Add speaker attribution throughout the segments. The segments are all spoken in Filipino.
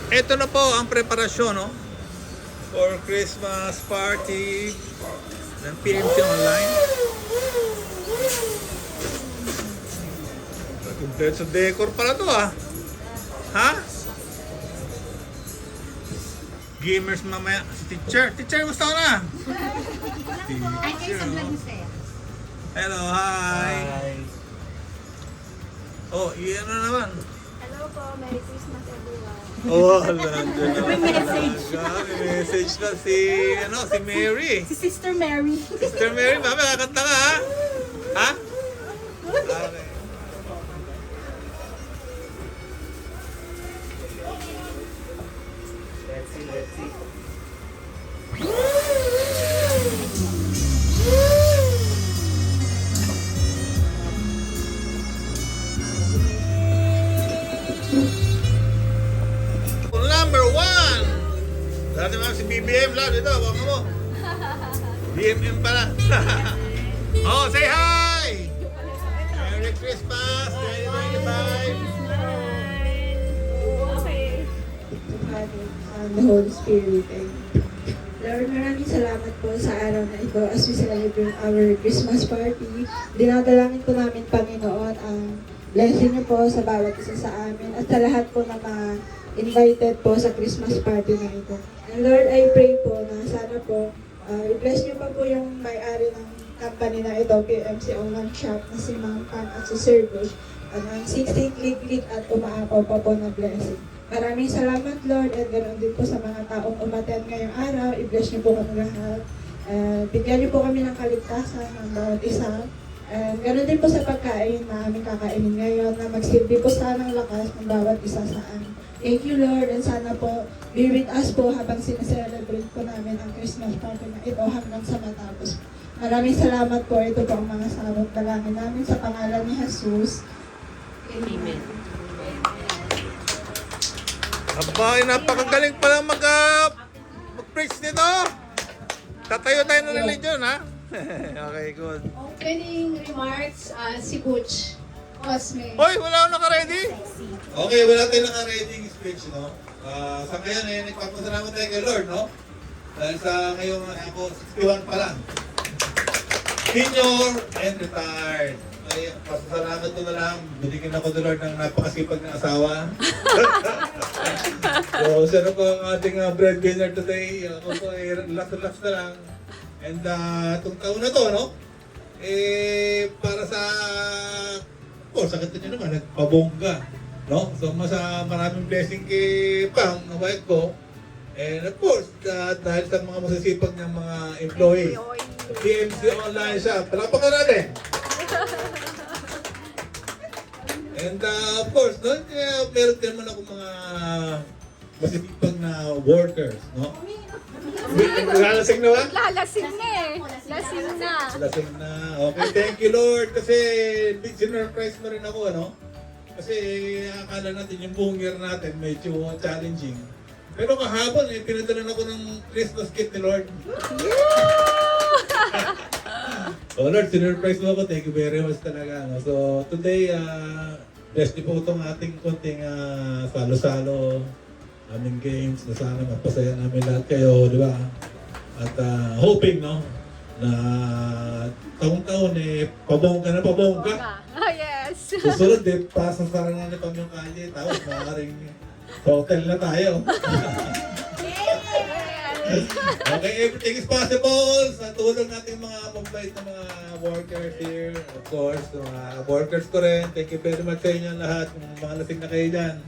Speaker 1: Ito na po ang preparasyon, no? For Christmas party ng PMC Online. Kompleto decor pala to, ah. Ha? Gamers mamaya. Teacher, musta ka na?
Speaker 2: Ay, kayo sa vlog ni Sir.
Speaker 1: Hello, hi. Oh, iyan na naman.
Speaker 3: Hello po, Merry Christmas everyone.
Speaker 1: Oh, nandiyan na.
Speaker 2: May message.
Speaker 1: May message na si Mary.
Speaker 2: Si Sister Mary.
Speaker 1: Sister Mary, mami, kakanta ka, ha? Ha? Okay.
Speaker 4: Let's see.
Speaker 1: Number 1! Dati mga si BBM lang dito, baka mo. BMM pala. Oh, say hi! Merry Christmas! 2025!
Speaker 3: Okay.
Speaker 5: Father, Son, the Holy Spirit. And Lord, maraming salamat po sa araw na ito as we celebrate our Christmas party. Dinadalangin po namin, Panginoon, ang blessing niyo po sa bawat isa sa amin at sa lahat po na mga invited po sa Christmas party na ito. And Lord, I pray po na sana po i-bless niyo pa po yung may-ari ng company na ito, PMC Online Shop, na si Ma'am Pam at si Sir Bush. Ang 16 click at umaapaw pa po na blessing. Maraming salamat, Lord, at ganoon din po sa mga taong umattend ngayong araw. I-bless niyo po kami lahat. Bigyan niyo po kami ng kaligtasan ng bawat isa. And ganoon din po sa pagkain na aming kakainin ngayon na magsilbi po sana ng lakas ng bawat isa sa amin. Thank you, Lord, and sana po be with us po habang sineselebrate po namin ang Christmas party na ito hanggang sa matapos. Maraming salamat po. Ito po ang mga sarap dalangin namin sa pangalan ni Jesus. Amen.
Speaker 1: Abay, napakagaling pala mag-preach nito. Tatayo tayo ng religion, ha? Okay, good.
Speaker 3: Opening remarks, si Butch Cosme.
Speaker 1: Hoy, wala akong naka-ready? Okay, wala tayong naka-ready speech, no? Sa ngayon, nagpapasalamat tayo kay Lord, no? Dahil sa ngayong ako, 61 pa lang. Senior and retired. Ay, pasasalamat ko na lang. Binigyan ako ni Lord ng napakasipag na asawa. So, siya na po ang ating breadwinner today. Ako po ay last na lang. And itong taon na to, no? Para sa... sakit nyo naman, nagpabongga. No? So, maraming blessing kay Pang, ang wife ko. And of course, dahil sa mga masasipag ng mga employees. PMC Online siya. Palapakan natin! And of course, no, meron din naman ako mga masipag na workers, no? Lalasing na ba?
Speaker 3: Lalasing na eh. Lasing na.
Speaker 1: Lasing na. Okay, thank you Lord. Kasi sinurprise mo rin ako, ano? Kasi akala natin yung buong year natin medyo challenging. Pero kahapon, pinadala ako ng Christmas kit ni Lord. Oh Lord, sinurprise mo ako. Thank you very much talaga. No? So today, bless niyo po itong ating konting salo-salo, aming games, na sana mapasaya namin lahat kayo, di ba? At hoping, no, na taong-taon pabongga na pabongga.
Speaker 3: Oh, yes.
Speaker 1: Susunod pasasarangan na kami yung kalye, tapos maaaring hotel na tayo. Okay, everything is possible sa tulong nating mga mabait na mga workers here. Of course, mga workers ko rin. Thank you very much sa inyo lahat. Mga lasing na kayo dyan.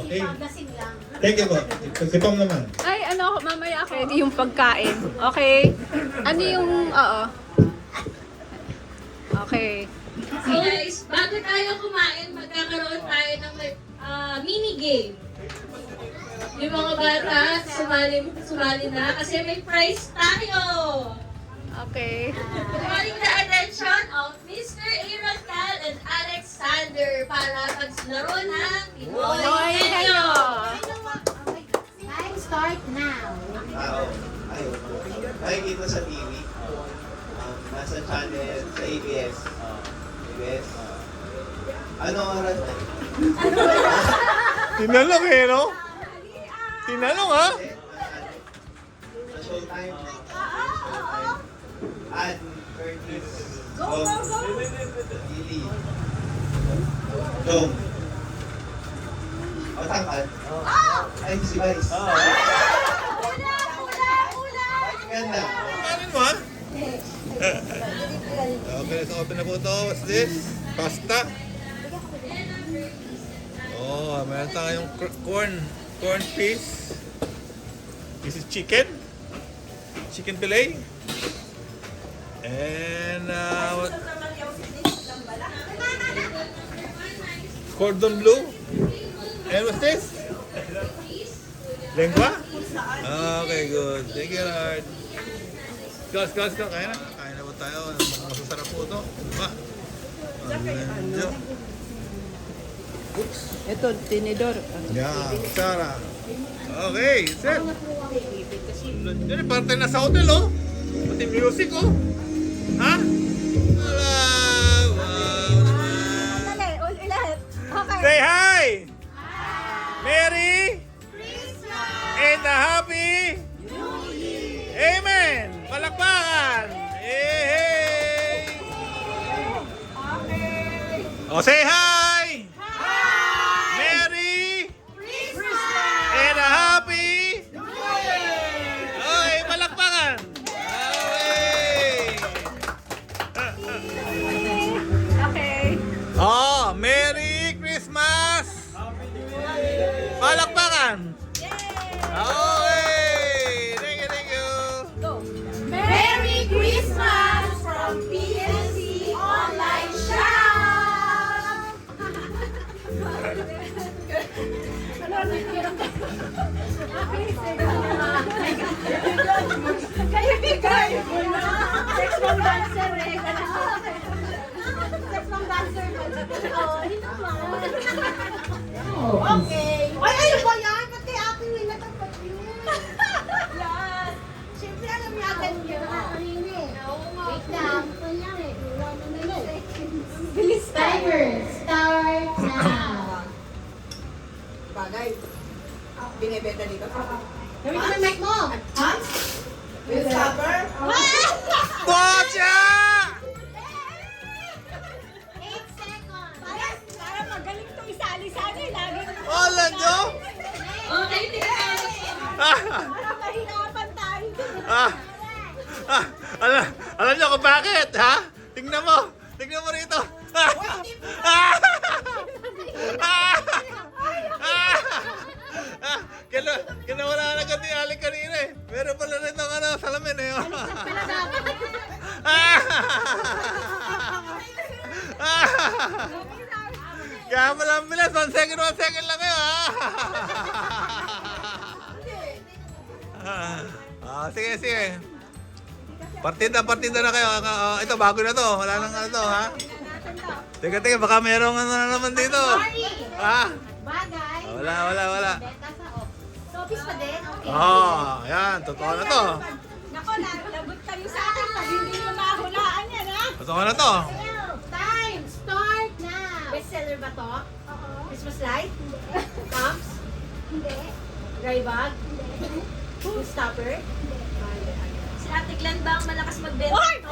Speaker 1: Okay.
Speaker 2: Lasing lang.
Speaker 1: Thank you po. Si Pam naman.
Speaker 3: Ay, mamaya ako. Ready yung pagkain. Okay. Ano yung, oo. Okay.
Speaker 6: So guys, bago tayo kumain, magkakaroon tayo ng mini game. Yung mga bata, sumali na kasi may prize tayo.
Speaker 3: Okay.
Speaker 6: Calling the attention of Mr. Aaron Cal and Alexander para paglaro ng Pinoy Henyo.
Speaker 2: Time start now.
Speaker 4: Nakikita sa TV. Nasa channel sa ABS. ABS. Ano oras na?
Speaker 1: Tinalong eh, no? Tinalong, ha?
Speaker 4: Sa showtime. Ann, Curtis, Dom, Lily, Dom. Matangkad? Ay, si Vice. Ganda.
Speaker 1: Kanin mo, ha? Okay, let's open na po ito. What's this? Pasta. Oh, meron tayong corn piece. This is chicken. Chicken fillet. And what? Cordon bleu. And what's this? Lengua? Okay, good. Thank you, Lord. Let's go. Kaya na. Kaya na po tayo. Masasarap po ito. Diba? Medyo. Oops.
Speaker 7: Ito, tinidor.
Speaker 1: Yeah, Sarah. Okay, set. Yan, parte na sa hotel, oh. Pati music, oh. Ha? Wala. Wow naman.
Speaker 3: Dali, ulit. Okay.
Speaker 1: Say hi! Merry and a Happy New Year! Amen! Palakpakan! Hey! Oh, say hi! Merry and a Happy New Year! Okay, palakpakan! Okay!
Speaker 3: Okay.
Speaker 1: Oh, Merry Christmas! Palakpakan! Okay! Thank you!
Speaker 3: Go.
Speaker 2: Merry Christmas from PNC Online Shop!
Speaker 3: Kayo bigay. Sex from dancer eh. Sex from dancer. Oh, hindi naman.
Speaker 2: Okay. Ay, ano ba yan? Ba't kay Ate Win natapat yun?
Speaker 3: Yan.
Speaker 2: Siyempre, alam niya agad yun. Wait lang.
Speaker 3: Bilis ka.
Speaker 2: Timer, start now.
Speaker 7: Bagay. Binibenta dito.
Speaker 2: Gawin ko ng mic mo. Ha?
Speaker 7: Will stopper?
Speaker 1: Bocha!
Speaker 2: 8 seconds.
Speaker 3: Para magaling to isali-sali. Lagi
Speaker 1: Wala nyo?
Speaker 6: Okay, tingnan.
Speaker 1: Ah!
Speaker 3: para mahirapan tayo.
Speaker 1: Alam nyo kung bakit, ha? Tingnan mo rito. Kinawala na agad ni Alec kanina eh. Meron pala rin ng salamin eh. Kaya pala ang bilis, 1 second lang kayo ha. Sige. Partida na kayo. Ito, bago na to. Wala nang ano to, ha? Teka, baka merong ano na naman dito. Ha?
Speaker 2: Bagay.
Speaker 1: Wala.
Speaker 2: Benta sa off. Showbiz pa din? Okay.
Speaker 1: Ayan, totoo na to.
Speaker 3: Nako, labot kayo sa akin pag hindi nyo mahulaan yan, ha?
Speaker 1: Totoo na to.
Speaker 2: Time, start now. Bestseller ba to? Oo. Christmas light? Pumps? Hindi. Dry bag? Hindi. Food stopper?
Speaker 6: Si Ate Glenn ba ang malakas magbenta?
Speaker 3: Hoy!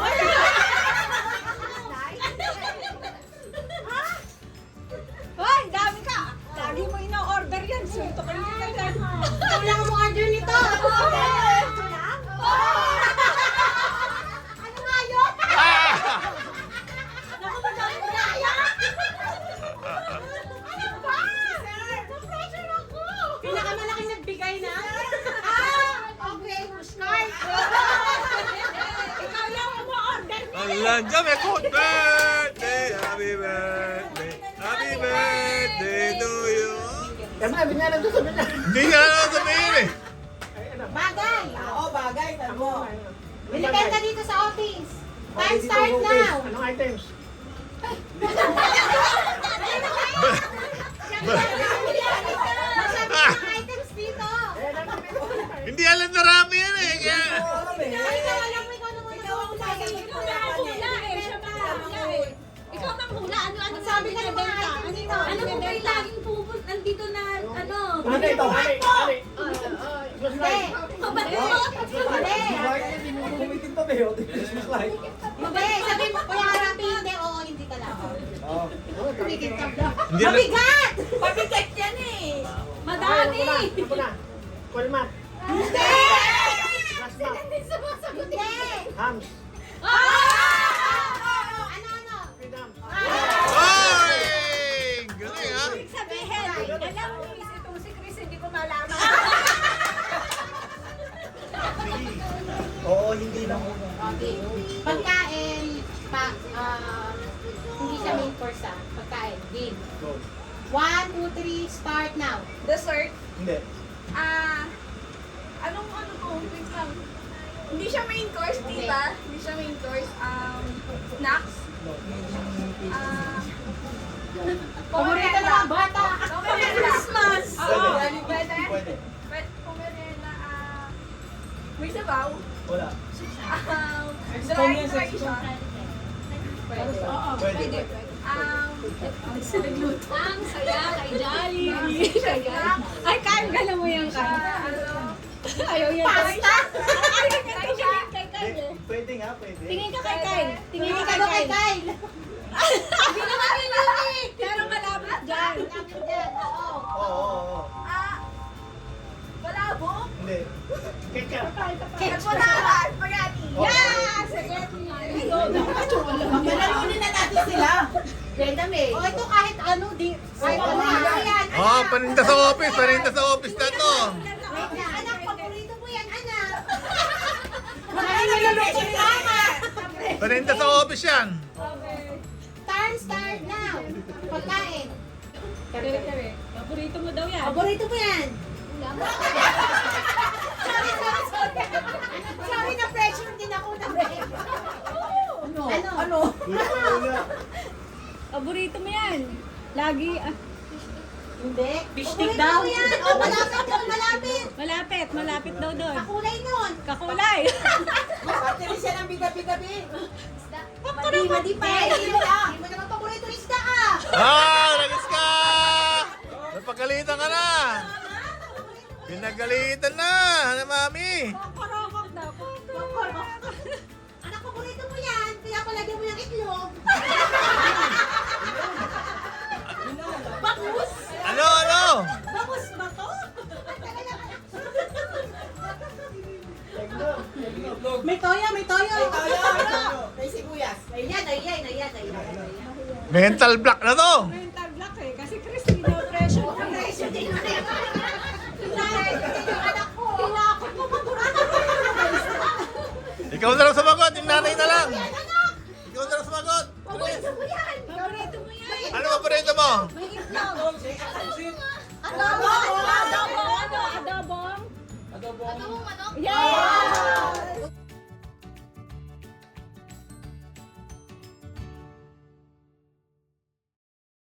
Speaker 3: Hoy, dami ka! Lagi mo ina-order yan. Swelto kayo nila yan.
Speaker 2: Ikaw lang ang order nito. Ito lang? Ano nga yun? Naku, madami na yan. Ano ba? Na-pressure ako. Pinakamalaking nagbigay na? Okay, pushcart.
Speaker 3: Ikaw lang ang ma-order niya.
Speaker 1: Alam dyan, may code birthday. Happy birthday to you.
Speaker 7: Sabi niya lang ito, sabi niya.
Speaker 1: Hindi nga lang sabihin eh.
Speaker 2: Bagay.
Speaker 7: Oo, bagay. Sabi mo.
Speaker 2: Bilibel ka dito sa office. Time start now.
Speaker 7: Anong items?
Speaker 2: Masabi ng items dito.
Speaker 1: Hindi alam na rami yan eh. Kaya...
Speaker 2: Ikaw alam mo, ikaw naman ang bagay.
Speaker 3: Ikaw na ang hula eh. Siya pa ang hula eh. Ikaw ang hula. Ano
Speaker 2: Sabi ka ng mga items dito.
Speaker 6: Ano kung may laging pupunta, nandito na,
Speaker 7: Kami ito, kami.
Speaker 2: Hindi. Hindi. Sabi mo, Kuya Rapi, hindi. Oo, hindi talaga. Tumigil ka.
Speaker 1: Hindi na.
Speaker 2: Mabigat!
Speaker 3: Pabigat yan eh.
Speaker 2: Madami!
Speaker 7: Ako na. Kulmat.
Speaker 2: Hindi!
Speaker 7: Plasma.
Speaker 2: Hindi sumasagot. Hindi!
Speaker 7: Hams.
Speaker 2: Ano?
Speaker 7: Freedom.
Speaker 1: Ay! Galing ha?
Speaker 3: Ibig sabihin, alam mo, miss, itong si Chris, hindi ko malaman.
Speaker 4: Oo, hindi na ako.
Speaker 2: Okay. Pagkain, hindi siya main course Pagkain, game. 1, 2, 3, start now.
Speaker 3: Dessert,
Speaker 4: Hindi.
Speaker 3: anong ko, wait lang. Hindi siya main course,
Speaker 2: Okay.
Speaker 3: tita. Hindi siya main course. Snacks.
Speaker 2: Paborito na ang bata.
Speaker 3: Christmas. Oo.
Speaker 4: Pwede.
Speaker 3: Pwede.
Speaker 4: Pwede.
Speaker 3: Pumerena, may sabaw.
Speaker 4: Wala.
Speaker 3: Dry siya.
Speaker 2: Pwede.
Speaker 4: Pwede.
Speaker 6: Ang saya kay Jolly. Ay, kain ka na mo yung kain. Ayaw yan.
Speaker 2: Pasta!
Speaker 6: Ayaw yan kay Jolly. Kay Kyle.
Speaker 4: Pwede nga, pwede.
Speaker 6: Tingin ka kay Kyle. Tingin
Speaker 2: Hindi
Speaker 6: ka
Speaker 2: ka
Speaker 6: kay
Speaker 2: kay
Speaker 6: Kyle.
Speaker 2: Kyle.
Speaker 6: Hindi naman yun. Pero malapit dyan.
Speaker 2: Lapit dyan, oo.
Speaker 4: Oo.
Speaker 3: Malabo.
Speaker 4: Hindi. Ketchup.
Speaker 3: Carbonara. Spaghetti.
Speaker 6: Yes!
Speaker 7: Malalunin na natin sila.
Speaker 2: Ganda me. O ito kahit ano, kahit ano. Ayan,
Speaker 1: Oh, paninda sa office. Paninda sa office na to.
Speaker 2: wait na. Anak, paborito mo yan, anak. Maraming naluluto ni Mama.
Speaker 1: Paninda sa office yan.
Speaker 2: Start now. Pagkain.
Speaker 6: Paborito mo daw yan.
Speaker 2: Paborito mo yan. Sorry na pressure din ako na Ano?
Speaker 6: Paborito mo yan. Lagi,
Speaker 2: Hindi. Bishtik daw. Paborito mo yan. O, malapit doon, malapit.
Speaker 6: malapit daw doon.
Speaker 2: Kakulay nun.
Speaker 6: Kakulay.
Speaker 7: Pati rin siya ng bigabi-gabi.
Speaker 2: Madi pa. Hindi mo naman paborito isda ah.
Speaker 1: Ah, nagis ka! Napagalitan ka na. Pinagalitan na, mami.
Speaker 6: Korokok daw.
Speaker 2: Anak, paborito mo yan. Kaya palagyan mo yung itlog. Bakus.
Speaker 1: Ano?
Speaker 2: Bakus ba to? May toyo.
Speaker 7: May sibuyas.
Speaker 2: Ayan.
Speaker 1: Mental block na to.
Speaker 6: Mental block eh. Kasi Christy daw pressure.
Speaker 2: Pressure din mo rin. Anak ko. Tinakot mo paborito.
Speaker 1: Ikaw na lang sumagot, yung nanay na lang. Ikaw na lang sumagot.
Speaker 2: Paborito mo yan.
Speaker 6: Paborito mo yan.
Speaker 1: Ano ba paborito mo?
Speaker 2: May itlog.
Speaker 6: Adobo. Adobong.
Speaker 2: Adobong manok.
Speaker 6: Yes!